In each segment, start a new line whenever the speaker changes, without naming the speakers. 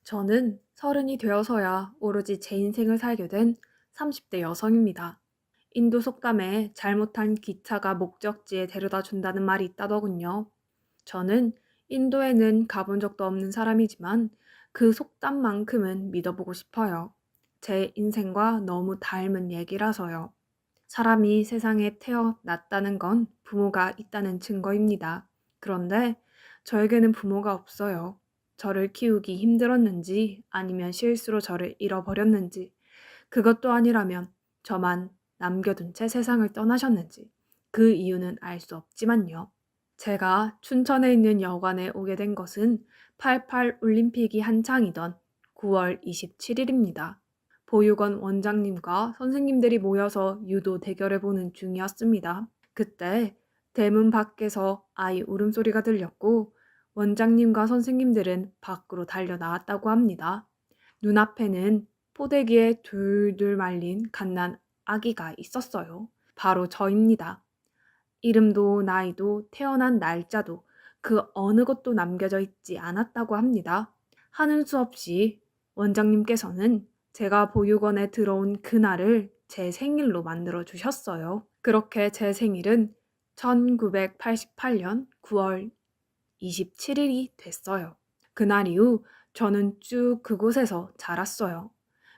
저는 서른이 되어서야 오로지 제 인생을 살게 된 30대 여성입니다. 인도 속담에 잘못한 기차가 목적지에 데려다 준다는 말이 있다더군요. 저는 인도에는 가본 적도 없는 사람이지만 그 속담만큼은 믿어보고 싶어요. 제 인생과 너무 닮은 얘기라서요. 사람이 세상에 태어났다는 건 부모가 있다는 증거입니다. 그런데 저에게는 부모가 없어요. 저를 키우기 힘들었는지 아니면 실수로 저를 잃어버렸는지 그것도 아니라면 저만 남겨둔 채 세상을 떠나셨는지 그 이유는 알 수 없지만요. 제가 춘천에 있는 여관에 오게 된 것은 88 올림픽이 한창이던 9월 27일입니다. 보육원 원장님과 선생님들이 모여서 유도 대결을 보는 중이었습니다. 그때 대문 밖에서 아이 울음소리가 들렸고 원장님과 선생님들은 밖으로 달려 나왔다고 합니다. 눈앞에는 포대기에 둘둘 말린 갓난 아기가 있었어요. 바로 저입니다. 이름도 나이도 태어난 날짜도 그 어느 것도 남겨져 있지 않았다고 합니다. 하는 수 없이 원장님께서는 제가 보육원에 들어온 그날을 제 생일로 만들어 주셨어요. 그렇게 제 생일은 1988년 9월 27일이 됐어요. 그날 이후 저는 쭉 그곳에서 자랐어요.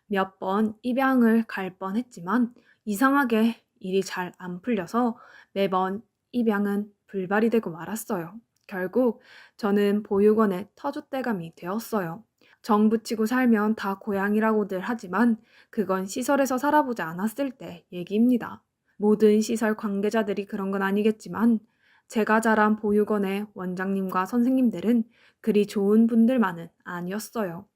몇 번 입양을 갈 뻔했지만 이상하게 일이 잘 안 풀려서 매번 입양은 불발이 되고 말았어요. 결국 저는 보육원의 터줏대감이 되었어요. 정 붙이고 살면 다 고향이라고들 하지만 그건 시설에서 살아보지 않았을 때 얘기입니다. 모든 시설 관계자들이 그런 건 아니겠지만 제가 자란 보육원의 원장님과 선생님들은 그리 좋은 분들만은 아니었어요.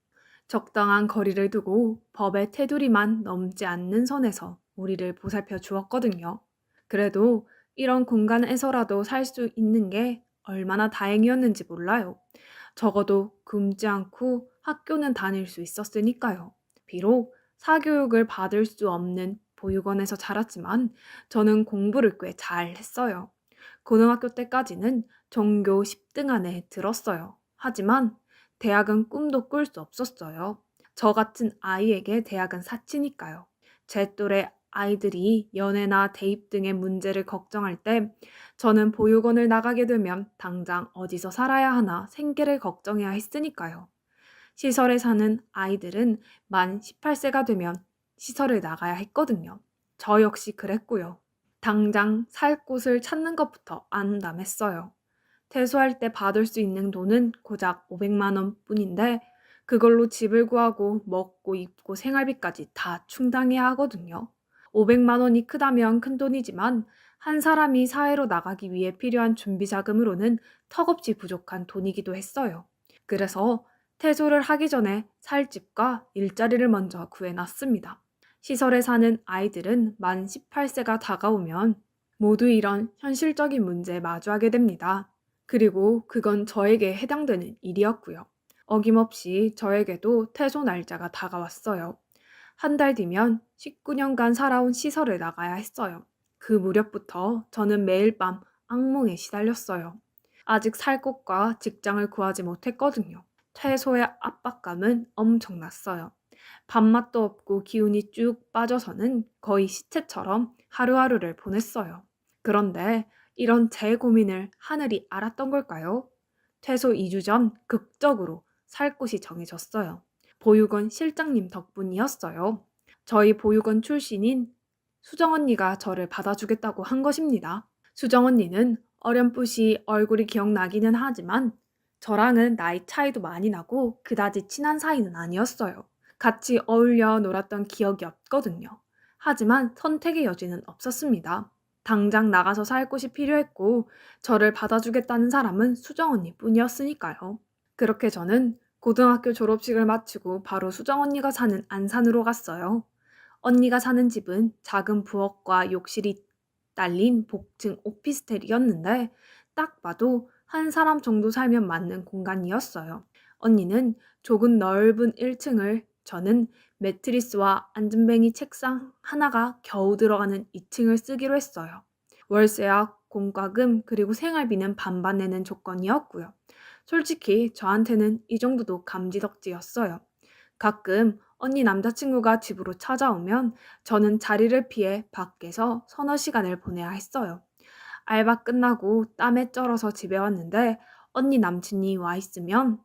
적당한 거리를 두고 법의 테두리만 넘지 않는 선에서 우리를 보살펴 주었거든요. 그래도 이런 공간에서라도 살 수 있는 게 얼마나 다행이었는지 몰라요. 적어도 굶지 않고 학교는 다닐 수 있었으니까요. 비록 사교육을 받을 수 없는 보육원에서 자랐지만 저는 공부를 꽤 잘했어요. 고등학교 때까지는 전교 10등 안에 들었어요. 하지만 대학은 꿈도 꿀 수 없었어요. 저 같은 아이에게 대학은 사치니까요. 제 또래 아이들이 연애나 대입 등의 문제를 걱정할 때 저는 보육원을 나가게 되면 당장 어디서 살아야 하나 생계를 걱정해야 했으니까요. 시설에 사는 아이들은 만 18세가 되면 시설을 나가야 했거든요. 저 역시 그랬고요. 당장 살 곳을 찾는 것부터 암담했어요. 퇴소할 때 받을 수 있는 돈은 고작 500만 원 뿐인데 그걸로 집을 구하고 먹고 입고 생활비까지 다 충당해야 하거든요. 500만 원이 크다면 큰 돈이지만 한 사람이 사회로 나가기 위해 필요한 준비 자금으로는 턱없이 부족한 돈이기도 했어요. 그래서 퇴소를 하기 전에 살 집과 일자리를 먼저 구해놨습니다. 시설에 사는 아이들은 만 18세가 다가오면 모두 이런 현실적인 문제에 마주하게 됩니다. 그리고 그건 저에게 해당되는 일이었고요. 어김없이 저에게도 퇴소 날짜가 다가왔어요. 한 달 뒤면 19년간 살아온 시설을 나가야 했어요. 그 무렵부터 저는 매일 밤 악몽에 시달렸어요. 아직 살 곳과 직장을 구하지 못했거든요. 퇴소의 압박감은 엄청났어요. 밥맛도 없고 기운이 쭉 빠져서는 거의 시체처럼 하루하루를 보냈어요. 그런데 이런 제 고민을 하늘이 알았던 걸까요? 퇴소 2주 전 극적으로 살 곳이 정해졌어요. 보육원 실장님 덕분이었어요. 저희 보육원 출신인 수정 언니가 저를 받아주겠다고 한 것입니다. 수정 언니는 어렴풋이 얼굴이 기억나기는 하지만 저랑은 나이 차이도 많이 나고 그다지 친한 사이는 아니었어요. 같이 어울려 놀았던 기억이 없거든요. 하지만 선택의 여지는 없었습니다. 당장 나가서 살 곳이 필요했고 저를 받아주겠다는 사람은 수정 언니뿐이었으니까요. 그렇게 저는 고등학교 졸업식을 마치고 바로 수정 언니가 사는 안산으로 갔어요. 언니가 사는 집은 작은 부엌과 욕실이 딸린 복층 오피스텔이었는데 딱 봐도 한 사람 정도 살면 맞는 공간이었어요. 언니는 좁은 넓은 1층을 저는 매트리스와 안전뱅이 책상 하나가 겨우 들어가는 2층을 쓰기로 했어요. 월세와 공과금 그리고 생활비는 반반 내는 조건이었고요. 솔직히 저한테는 이 정도도 감지덕지였어요. 가끔 언니 남자친구가 집으로 찾아오면 저는 자리를 피해 밖에서 서너 시간을 보내야 했어요. 알바 끝나고 땀에 쩔어서 집에 왔는데 언니 남친이 와 있으면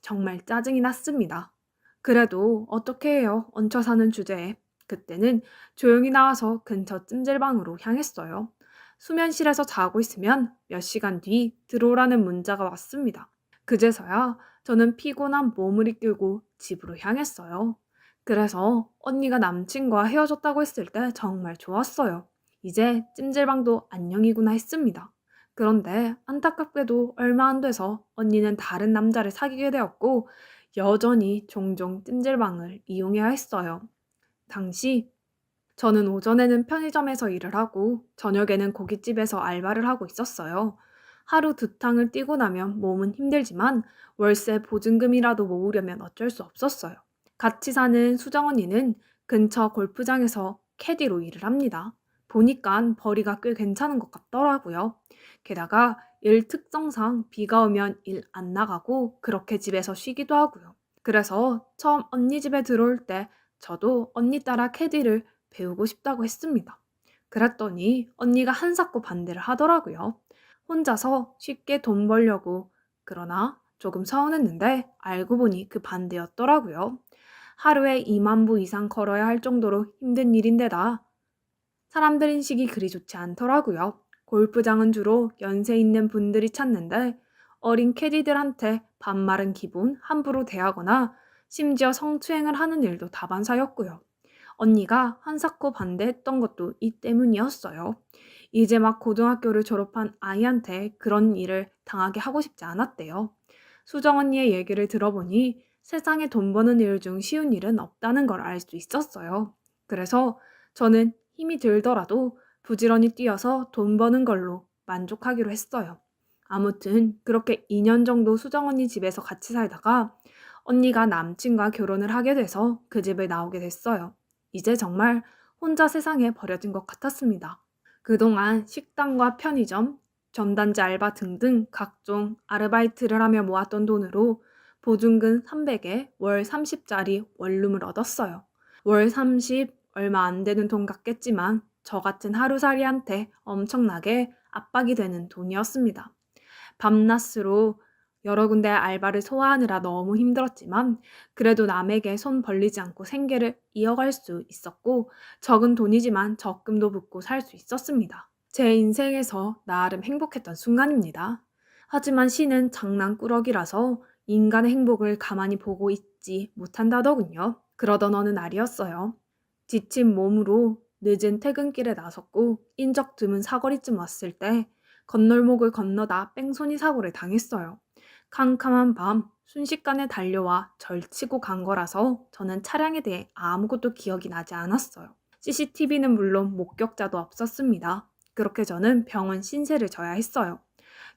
정말 짜증이 났습니다. 그래도 어떻게 해요? 얹혀 사는 주제에. 그때는 조용히 나와서 근처 찜질방으로 향했어요. 수면실에서 자고 있으면 몇 시간 뒤 들어오라는 문자가 왔습니다. 그제서야 저는 피곤한 몸을 이끌고 집으로 향했어요. 그래서 언니가 남친과 헤어졌다고 했을 때 정말 좋았어요. 이제 찜질방도 안녕이구나 했습니다. 그런데 안타깝게도 얼마 안 돼서 언니는 다른 남자를 사귀게 되었고 여전히 종종 찜질방을 이용해야 했어요. 당시 저는 오전에는 편의점에서 일을 하고 저녁에는 고깃집에서 알바를 하고 있었어요. 하루 두 탕을 뛰고 나면 몸은 힘들지만 월세 보증금이라도 모으려면 어쩔 수 없었어요. 같이 사는 수정 언니는 근처 골프장에서 캐디로 일을 합니다. 보니까 벌이가 꽤 괜찮은 것 같더라고요. 게다가 일 특성상 비가 오면 일 안 나가고 그렇게 집에서 쉬기도 하고요. 그래서 처음 언니 집에 들어올 때 저도 언니 따라 캐디를 배우고 싶다고 했습니다. 그랬더니 언니가 한사코 반대를 하더라고요. 혼자서 쉽게 돈 벌려고. 그러나 조금 서운했는데 알고 보니 그 반대였더라고요. 하루에 2만 부 이상 걸어야 할 정도로 힘든 일인데다 사람들 인식이 그리 좋지 않더라고요. 골프장은 주로 연세 있는 분들이 찾는데 어린 캐디들한테 반말은 기본, 함부로 대하거나 심지어 성추행을 하는 일도 다반사였고요. 언니가 한사코 반대했던 것도 이 때문이었어요. 이제 막 고등학교를 졸업한 아이한테 그런 일을 당하게 하고 싶지 않았대요. 수정 언니의 얘기를 들어보니 세상에 돈 버는 일 중 쉬운 일은 없다는 걸 알 수 있었어요. 그래서 저는 힘이 들더라도 부지런히 뛰어서 돈 버는 걸로 만족하기로 했어요. 아무튼 그렇게 2년 정도 수정 언니 집에서 같이 살다가 언니가 남친과 결혼을 하게 돼서 그 집을 나오게 됐어요. 이제 정말 혼자 세상에 버려진 것 같았습니다. 그동안 식당과 편의점, 전단지 알바 등등 각종 아르바이트를 하며 모았던 돈으로 보증금 300에 월 30짜리 원룸을 얻었어요. 월 30, 얼마 안 되는 돈 같겠지만 저 같은 하루살이한테 엄청나게 압박이 되는 돈이었습니다. 밤낮으로 여러 군데 알바를 소화하느라 너무 힘들었지만 그래도 남에게 손 벌리지 않고 생계를 이어갈 수 있었고 적은 돈이지만 적금도 붓고 살 수 있었습니다. 제 인생에서 나름 행복했던 순간입니다. 하지만 시는 장난꾸러기라서 인간의 행복을 가만히 보고 있지 못한다더군요. 그러던 어느 날이었어요. 지친 몸으로 늦은 퇴근길에 나섰고 인적 드문 사거리쯤 왔을 때 건널목을 건너다 뺑소니 사고를 당했어요. 캄캄한 밤 순식간에 달려와 절치고 간 거라서 저는 차량에 대해 아무것도 기억이 나지 않았어요. CCTV는 물론 목격자도 없었습니다. 그렇게 저는 병원 신세를 져야 했어요.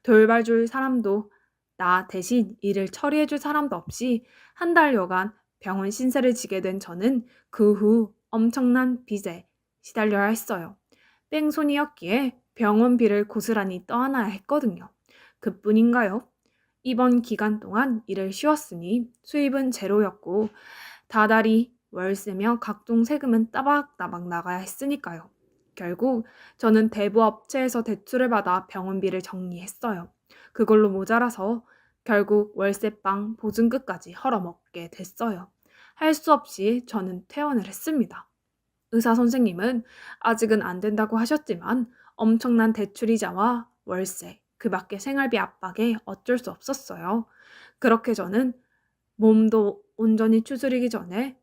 돌봐줄 사람도 나 대신 일을 처리해줄 사람도 없이 한 달여간 병원 신세를 지게 된 저는 그 후 엄청난 빚에 시달려야 했어요. 뺑소니였기에 병원비를 고스란히 떠안아야 했거든요. 그뿐인가요? 이번 기간 동안 일을 쉬었으니 수입은 제로였고 다달이 월세며 각종 세금은 따박따박 나가야 했으니까요. 결국 저는 대부업체에서 대출을 받아 병원비를 정리했어요. 그걸로 모자라서 결국 월세방 보증금까지 헐어먹게 됐어요. 할 수 없이 저는 퇴원을 했습니다. 의사 선생님은 아직은 안 된다고 하셨지만 엄청난 대출이자와 월세, 그 밖에 생활비 압박에 어쩔 수 없었어요. 그렇게 저는 몸도 온전히 추스리기 전에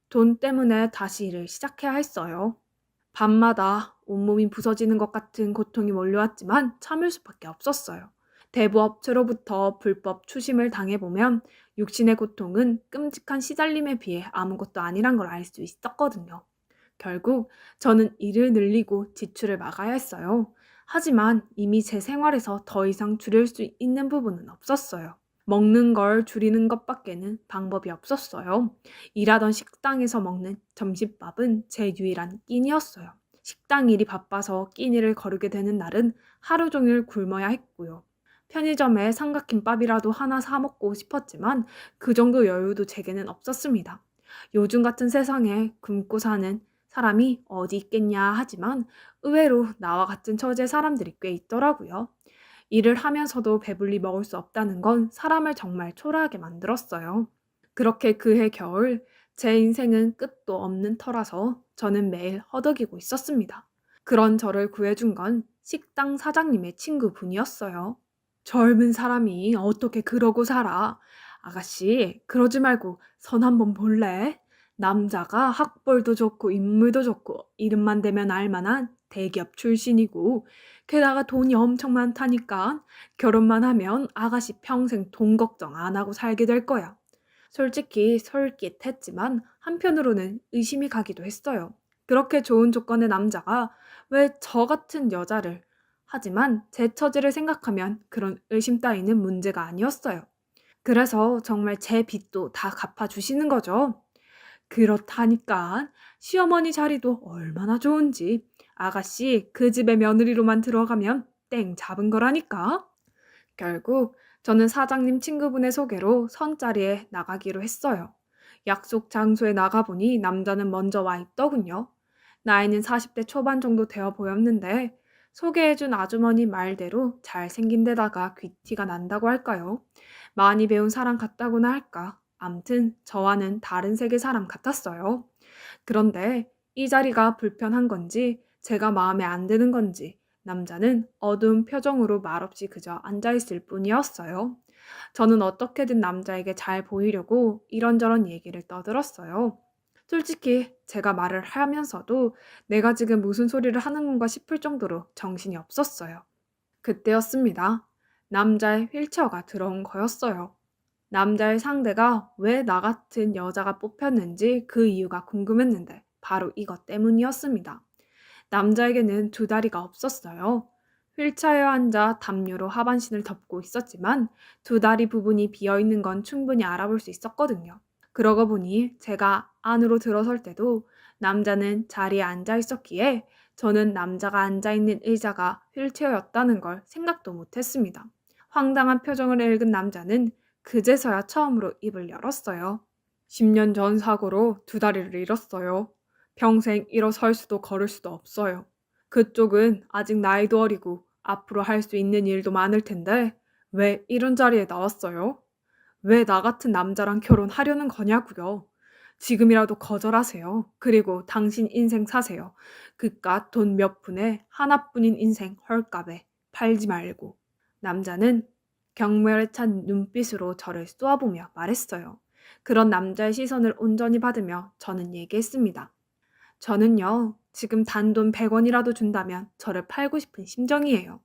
돈 때문에 다시 일을 시작해야 했어요. 밤마다 온몸이 부서지는 것 같은 고통이 몰려왔지만 참을 수밖에 없었어요. 대부업체로부터 불법 추심을 당해보면 육신의 고통은 끔찍한 시달림에 비해 아무것도 아니란 걸 알 수 있었거든요. 결국 저는 일을 늘리고 지출을 막아야 했어요. 하지만 이미 제 생활에서 더 이상 줄일 수 있는 부분은 없었어요. 먹는 걸 줄이는 것밖에는 방법이 없었어요. 일하던 식당에서 먹는 점심밥은 제 유일한 끼니였어요. 식당 일이 바빠서 끼니를 거르게 되는 날은 하루 종일 굶어야 했고요. 편의점에 삼각김밥이라도 하나 사 먹고 싶었지만 그 정도 여유도 제게는 없었습니다. 요즘 같은 세상에 굶고 사는 사람이 어디 있겠냐 하지만 의외로 나와 같은 처지의 사람들이 꽤 있더라고요. 일을 하면서도 배불리 먹을 수 없다는 건 사람을 정말 초라하게 만들었어요. 그렇게 그해 겨울 제 인생은 끝도 없는 터라서 저는 매일 허덕이고 있었습니다. 그런 저를 구해준 건 식당 사장님의 친구분이었어요. 젊은 사람이 어떻게 그러고 살아? 아가씨, 그러지 말고 선 한번 볼래? 남자가 학벌도 좋고 인물도 좋고 이름만 대면 알만한 대기업 출신이고 게다가 돈이 엄청 많다니까 결혼만 하면 아가씨 평생 돈 걱정 안 하고 살게 될 거야. 솔직히 솔깃했지만 한편으로는 의심이 가기도 했어요. 그렇게 좋은 조건의 남자가 왜 저 같은 여자를 하지만 제 처지를 생각하면 그런 의심 따위는 문제가 아니었어요. 그래서 정말 제 빚도 다 갚아주시는 거죠. 그렇다니까 시어머니 자리도 얼마나 좋은지 아가씨 그 집에 며느리로만 들어가면 땡 잡은 거라니까. 결국 저는 사장님 친구분의 소개로 선자리에 나가기로 했어요. 약속 장소에 나가보니 남자는 먼저 와 있더군요. 나이는 40대 초반 정도 되어 보였는데 소개해준 아주머니 말대로 잘생긴 데다가 귀티가 난다고 할까요? 많이 배운 사람 같다고나 할까? 암튼 저와는 다른 세계 사람 같았어요. 그런데 이 자리가 불편한 건지 제가 마음에 안 드는 건지 남자는 어두운 표정으로 말없이 그저 앉아있을 뿐이었어요. 저는 어떻게든 남자에게 잘 보이려고 이런저런 얘기를 떠들었어요. 솔직히 제가 말을 하면서도 내가 지금 무슨 소리를 하는 건가 싶을 정도로 정신이 없었어요. 그때였습니다. 남자의 휠체어가 들어온 거였어요. 남자의 상대가 왜 나 같은 여자가 뽑혔는지 그 이유가 궁금했는데 바로 이것 때문이었습니다. 남자에게는 두 다리가 없었어요. 휠체어에 앉아 담요로 하반신을 덮고 있었지만 두 다리 부분이 비어있는 건 충분히 알아볼 수 있었거든요. 그러고 보니 제가 안으로 들어설 때도 남자는 자리에 앉아 있었기에 저는 남자가 앉아있는 의자가 휠체어였다는 걸 생각도 못했습니다. 황당한 표정을 읽은 남자는 그제서야 처음으로 입을 열었어요. 10년 전 사고로 두 다리를 잃었어요. 평생 일어설 수도 걸을 수도 없어요. 그쪽은 아직 나이도 어리고 앞으로 할 수 있는 일도 많을 텐데 왜 이런 자리에 나왔어요? 왜 나 같은 남자랑 결혼하려는 거냐고요? 지금이라도 거절하세요. 그리고 당신 인생 사세요. 그깟 돈 몇 푼에 하나뿐인 인생 헐값에 팔지 말고. 남자는 경멸에 찬 눈빛으로 저를 쏘아보며 말했어요. 그런 남자의 시선을 온전히 받으며 저는 얘기했습니다. 저는요, 지금 단돈 100원이라도 준다면 저를 팔고 싶은 심정이에요.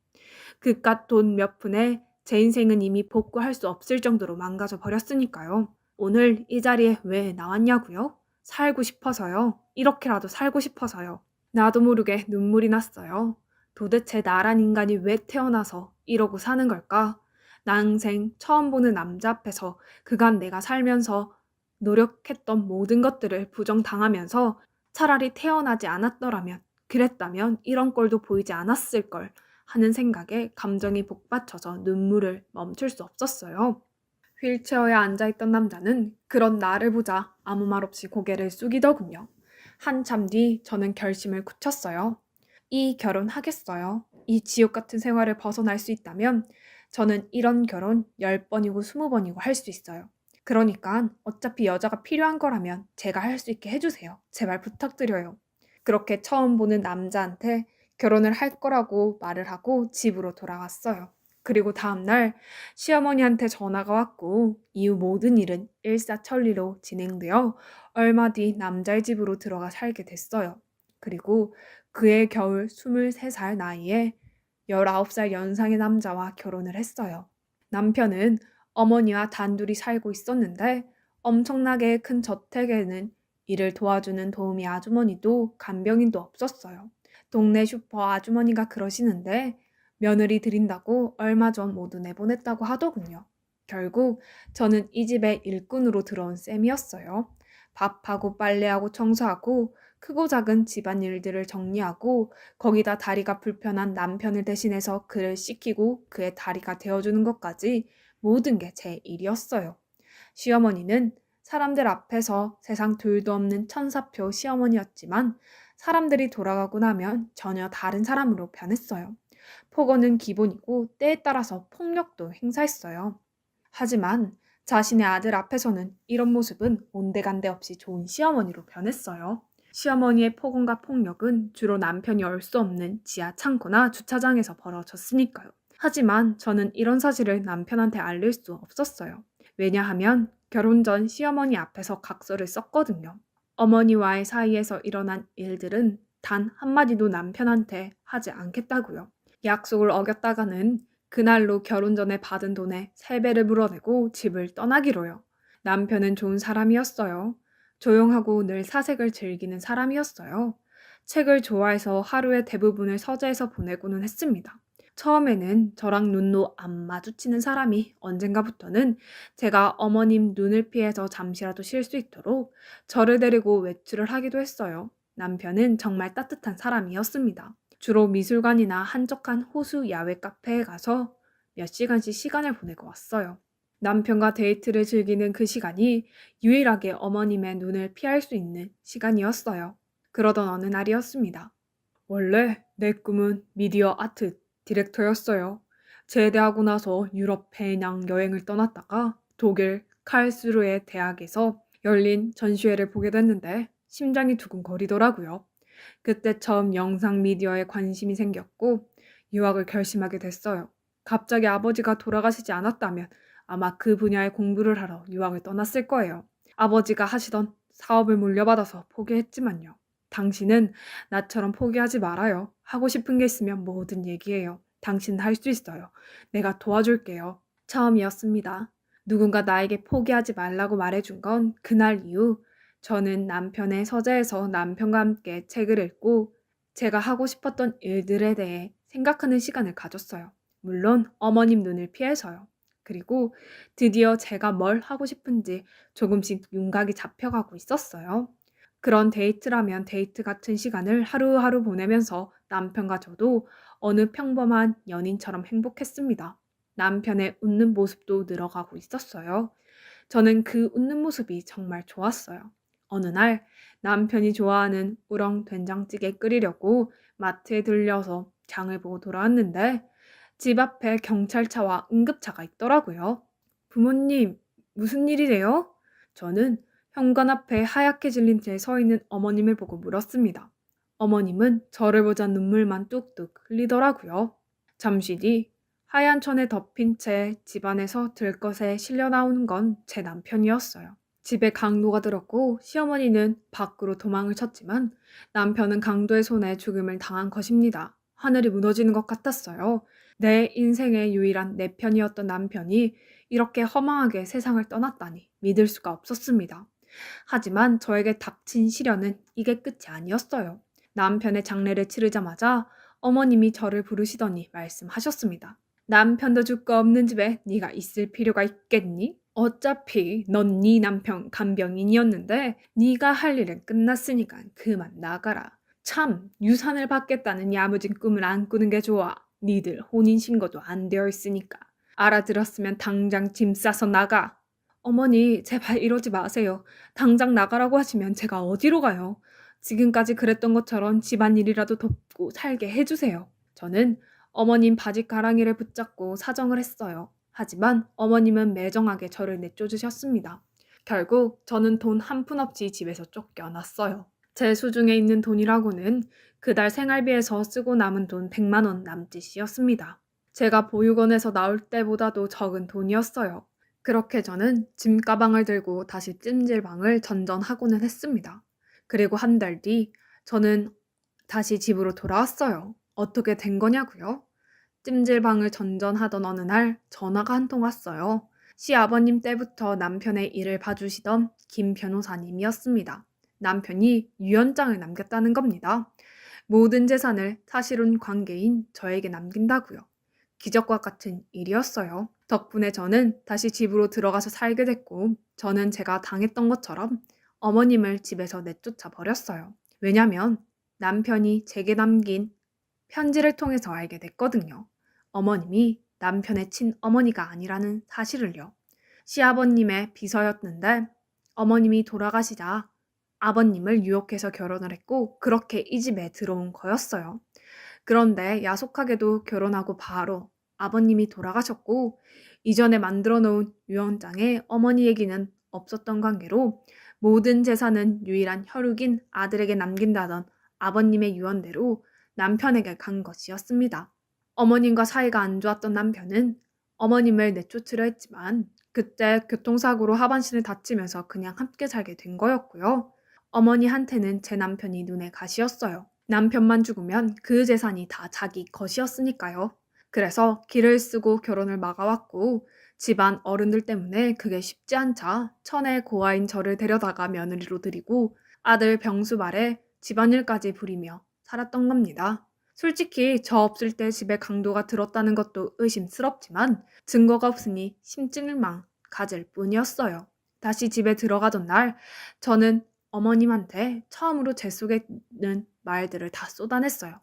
그깟 돈 몇 푼에 제 인생은 이미 복구할 수 없을 정도로 망가져 버렸으니까요. 오늘 이 자리에 왜 나왔냐고요? 살고 싶어서요. 이렇게라도 살고 싶어서요. 나도 모르게 눈물이 났어요. 도대체 나란 인간이 왜 태어나서 이러고 사는 걸까? 난생 처음 보는 남자 앞에서 그간 내가 살면서 노력했던 모든 것들을 부정당하면서 차라리 태어나지 않았더라면, 그랬다면 이런 꼴도 보이지 않았을 걸 하는 생각에 감정이 복받쳐서 눈물을 멈출 수 없었어요. 휠체어에 앉아있던 남자는 그런 나를 보자 아무 말 없이 고개를 숙이더군요. 한참 뒤 저는 결심을 굳혔어요. 이 결혼 하겠어요. 이 지옥 같은 생활을 벗어날 수 있다면 저는 이런 결혼 10번이고 20번이고 할 수 있어요. 그러니까 어차피 여자가 필요한 거라면 제가 할 수 있게 해주세요. 제발 부탁드려요. 그렇게 처음 보는 남자한테 결혼을 할 거라고 말을 하고 집으로 돌아왔어요. 그리고 다음날 시어머니한테 전화가 왔고 이후 모든 일은 일사천리로 진행되어 얼마 뒤 남자의 집으로 들어가 살게 됐어요. 그리고 그해 겨울 23살 나이에 19살 연상의 남자와 결혼을 했어요. 남편은 어머니와 단둘이 살고 있었는데 엄청나게 큰 저택에는 이를 도와주는 도우미 아주머니도 간병인도 없었어요. 동네 슈퍼 아주머니가 그러시는데 며느리 드린다고 얼마 전 모두 내보냈다고 하더군요. 결국 저는 이 집에 일꾼으로 들어온 셈이었어요. 밥하고 빨래하고 청소하고 크고 작은 집안일들을 정리하고 거기다 다리가 불편한 남편을 대신해서 그를 씻기고 그의 다리가 되어주는 것까지 모든 게 제 일이었어요. 시어머니는 사람들 앞에서 세상 둘도 없는 천사표 시어머니였지만 사람들이 돌아가고 나면 전혀 다른 사람으로 변했어요. 폭언은 기본이고 때에 따라서 폭력도 행사했어요. 하지만 자신의 아들 앞에서는 이런 모습은 온데간데 없이 좋은 시어머니로 변했어요. 시어머니의 폭언과 폭력은 주로 남편이 올 수 없는 지하 창고나 주차장에서 벌어졌으니까요. 하지만 저는 이런 사실을 남편한테 알릴 수 없었어요. 왜냐하면 결혼 전 시어머니 앞에서 각서를 썼거든요. 어머니와의 사이에서 일어난 일들은 단 한마디도 남편한테 하지 않겠다고요. 약속을 어겼다가는 그날로 결혼 전에 받은 돈의 3배를 물어내고 집을 떠나기로요. 남편은 좋은 사람이었어요. 조용하고 늘 사색을 즐기는 사람이었어요. 책을 좋아해서 하루의 대부분을 서재에서 보내고는 했습니다. 처음에는 저랑 눈도 안 마주치는 사람이 언젠가부터는 제가 어머님 눈을 피해서 잠시라도 쉴 수 있도록 저를 데리고 외출을 하기도 했어요. 남편은 정말 따뜻한 사람이었습니다. 주로 미술관이나 한적한 호수 야외 카페에 가서 몇 시간씩 시간을 보내고 왔어요. 남편과 데이트를 즐기는 그 시간이 유일하게 어머님의 눈을 피할 수 있는 시간이었어요. 그러던 어느 날이었습니다. 원래 내 꿈은 미디어 아트 디렉터였어요. 제대하고 나서 유럽 배낭 여행을 떠났다가 독일 칼스루의 대학에서 열린 전시회를 보게 됐는데 심장이 두근거리더라고요. 그때 처음 영상 미디어에 관심이 생겼고 유학을 결심하게 됐어요. 갑자기 아버지가 돌아가시지 않았다면 아마 그 분야의 공부를 하러 유학을 떠났을 거예요. 아버지가 하시던 사업을 물려받아서 포기했지만요. 당신은 나처럼 포기하지 말아요. 하고 싶은 게 있으면 뭐든 얘기해요. 당신은 할 수 있어요. 내가 도와줄게요. 처음이었습니다. 누군가 나에게 포기하지 말라고 말해준 건 그날 이후 저는 남편의 서재에서 남편과 함께 책을 읽고 제가 하고 싶었던 일들에 대해 생각하는 시간을 가졌어요. 물론 어머님 눈을 피해서요. 그리고 드디어 제가 뭘 하고 싶은지 조금씩 윤곽이 잡혀가고 있었어요. 그런 데이트라면 데이트 같은 시간을 하루하루 보내면서 남편과 저도 어느 평범한 연인처럼 행복했습니다. 남편의 웃는 모습도 늘어가고 있었어요. 저는 그 웃는 모습이 정말 좋았어요. 어느 날 남편이 좋아하는 우렁 된장찌개 끓이려고 마트에 들려서 장을 보고 돌아왔는데 집 앞에 경찰차와 응급차가 있더라고요. 부모님, 무슨 일이래요? 저는 현관 앞에 하얗게 질린 채 서 있는 어머님을 보고 물었습니다. 어머님은 저를 보자 눈물만 뚝뚝 흘리더라고요. 잠시 뒤 하얀 천에 덮인 채 집안에서 들것에 실려 나오는 건 제 남편이었어요. 집에 강도가 들었고 시어머니는 밖으로 도망을 쳤지만 남편은 강도의 손에 죽음을 당한 것입니다. 하늘이 무너지는 것 같았어요. 내 인생의 유일한 내 편이었던 남편이 이렇게 허망하게 세상을 떠났다니 믿을 수가 없었습니다. 하지만 저에게 닥친 시련은 이게 끝이 아니었어요. 남편의 장례를 치르자마자 어머님이 저를 부르시더니 말씀하셨습니다. 남편도 줄 거 없는 집에 네가 있을 필요가 있겠니? 어차피 넌 네 남편 간병인이었는데 네가 할 일은 끝났으니까 그만 나가라. 참 유산을 받겠다는 야무진 꿈을 안 꾸는 게 좋아. 니들 혼인신고도 안 되어 있으니까. 알아들었으면 당장 짐 싸서 나가. 어머니 제발 이러지 마세요. 당장 나가라고 하시면 제가 어디로 가요? 지금까지 그랬던 것처럼 집안일이라도 돕고 살게 해주세요. 저는 어머님 바지 가랑이를 붙잡고 사정을 했어요. 하지만 어머님은 매정하게 저를 내쫓으셨습니다. 결국 저는 돈 한 푼 없이 집에서 쫓겨났어요. 제 수중에 있는 돈이라고는 그달 생활비에서 쓰고 남은 돈 100만 원 남짓이었습니다. 제가 보육원에서 나올 때보다도 적은 돈이었어요. 그렇게 저는 짐 가방을 들고 다시 찜질방을 전전하고는 했습니다. 그리고 한 달 뒤 저는 다시 집으로 돌아왔어요. 어떻게 된 거냐고요? 찜질방을 전전하던 어느 날 전화가 한 통 왔어요. 시아버님 때부터 남편의 일을 봐주시던 김 변호사님이었습니다. 남편이 유언장을 남겼다는 겁니다. 모든 재산을 사실혼 관계인 저에게 남긴다고요. 기적과 같은 일이었어요. 덕분에 저는 다시 집으로 들어가서 살게 됐고 저는 제가 당했던 것처럼 어머님을 집에서 내쫓아 버렸어요. 왜냐면 남편이 제게 남긴 편지를 통해서 알게 됐거든요. 어머님이 남편의 친어머니가 아니라는 사실을요. 시아버님의 비서였는데 어머님이 돌아가시자 아버님을 유혹해서 결혼을 했고 그렇게 이 집에 들어온 거였어요. 그런데 야속하게도 결혼하고 바로 아버님이 돌아가셨고 이전에 만들어 놓은 유언장에 어머니 얘기는 없었던 관계로 모든 재산은 유일한 혈육인 아들에게 남긴다던 아버님의 유언대로 남편에게 간 것이었습니다. 어머님과 사이가 안 좋았던 남편은 어머님을 내쫓으려 했지만 그때 교통사고로 하반신을 다치면서 그냥 함께 살게 된 거였고요. 어머니한테는 제 남편이 눈에 가시였어요. 남편만 죽으면 그 재산이 다 자기 것이었으니까요. 그래서 길을 쓰고 결혼을 막아왔고 집안 어른들 때문에 그게 쉽지 않자 천의 고아인 저를 데려다가 며느리로 들이고 아들 병수 말에 집안일까지 부리며 살았던 겁니다. 솔직히 저 없을 때 집에 강도가 들었다는 것도 의심스럽지만 증거가 없으니 심증을만 가질 뿐이었어요. 다시 집에 들어가던 날 저는 어머님한테 처음으로 제 속에 있는 말들을 다 쏟아냈어요.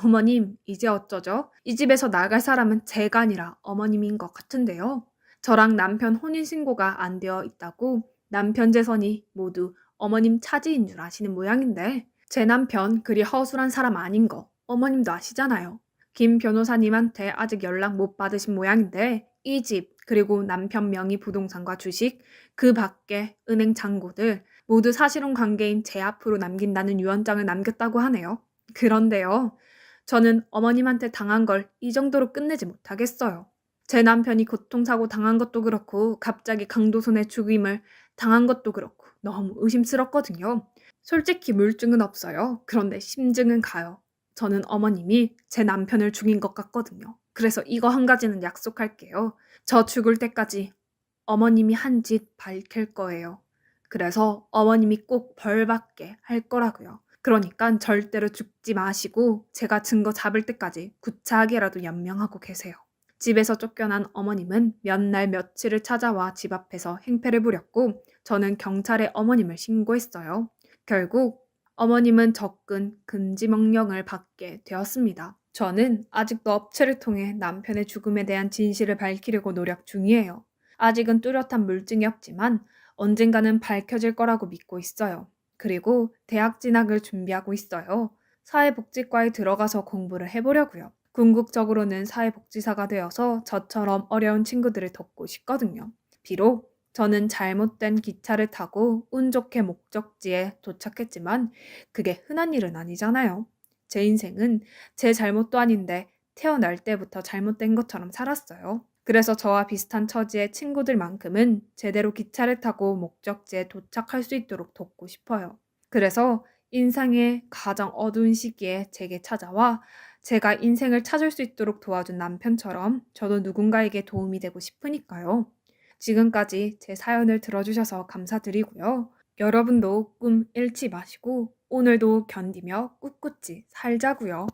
어머님, 이제 어쩌죠? 이 집에서 나갈 사람은 제가 아니라 어머님인 것 같은데요. 저랑 남편 혼인신고가 안 되어 있다고 남편 재산이 모두 어머님 차지인 줄 아시는 모양인데 제 남편 그리 허술한 사람 아닌 거 어머님도 아시잖아요. 김 변호사님한테 아직 연락 못 받으신 모양인데 이 집 그리고 남편 명의 부동산과 주식 그 밖에 은행 잔고들 모두 사실혼 관계인 제 앞으로 남긴다는 유언장을 남겼다고 하네요. 그런데요. 저는 어머님한테 당한 걸 이 정도로 끝내지 못하겠어요. 제 남편이 교통사고 당한 것도 그렇고 갑자기 강도손의 죽임을 당한 것도 그렇고 너무 의심스럽거든요. 솔직히 물증은 없어요. 그런데 심증은 가요. 저는 어머님이 제 남편을 죽인 것 같거든요. 그래서 이거 한 가지는 약속할게요. 저 죽을 때까지 어머님이 한 짓 밝힐 거예요. 그래서 어머님이 꼭 벌 받게 할 거라고요. 그러니까 절대로 죽지 마시고 제가 증거 잡을 때까지 구차하게라도 연명하고 계세요. 집에서 쫓겨난 어머님은 몇 날 며칠을 찾아와 집 앞에서 행패를 부렸고 저는 경찰에 어머님을 신고했어요. 결국 어머님은 접근 금지 명령을 받게 되었습니다. 저는 아직도 업체를 통해 남편의 죽음에 대한 진실을 밝히려고 노력 중이에요. 아직은 뚜렷한 물증이 없지만 언젠가는 밝혀질 거라고 믿고 있어요. 그리고 대학 진학을 준비하고 있어요. 사회복지과에 들어가서 공부를 해보려고요. 궁극적으로는 사회복지사가 되어서 저처럼 어려운 친구들을 돕고 싶거든요. 비록 저는 잘못된 기차를 타고 운 좋게 목적지에 도착했지만 그게 흔한 일은 아니잖아요. 제 인생은 제 잘못도 아닌데 태어날 때부터 잘못된 것처럼 살았어요. 그래서 저와 비슷한 처지의 친구들만큼은 제대로 기차를 타고 목적지에 도착할 수 있도록 돕고 싶어요. 그래서 인생의 가장 어두운 시기에 제게 찾아와 제가 인생을 찾을 수 있도록 도와준 남편처럼 저도 누군가에게 도움이 되고 싶으니까요. 지금까지 제 사연을 들어주셔서 감사드리고요. 여러분도 꿈 잃지 마시고 오늘도 견디며 꿋꿋이 살자고요.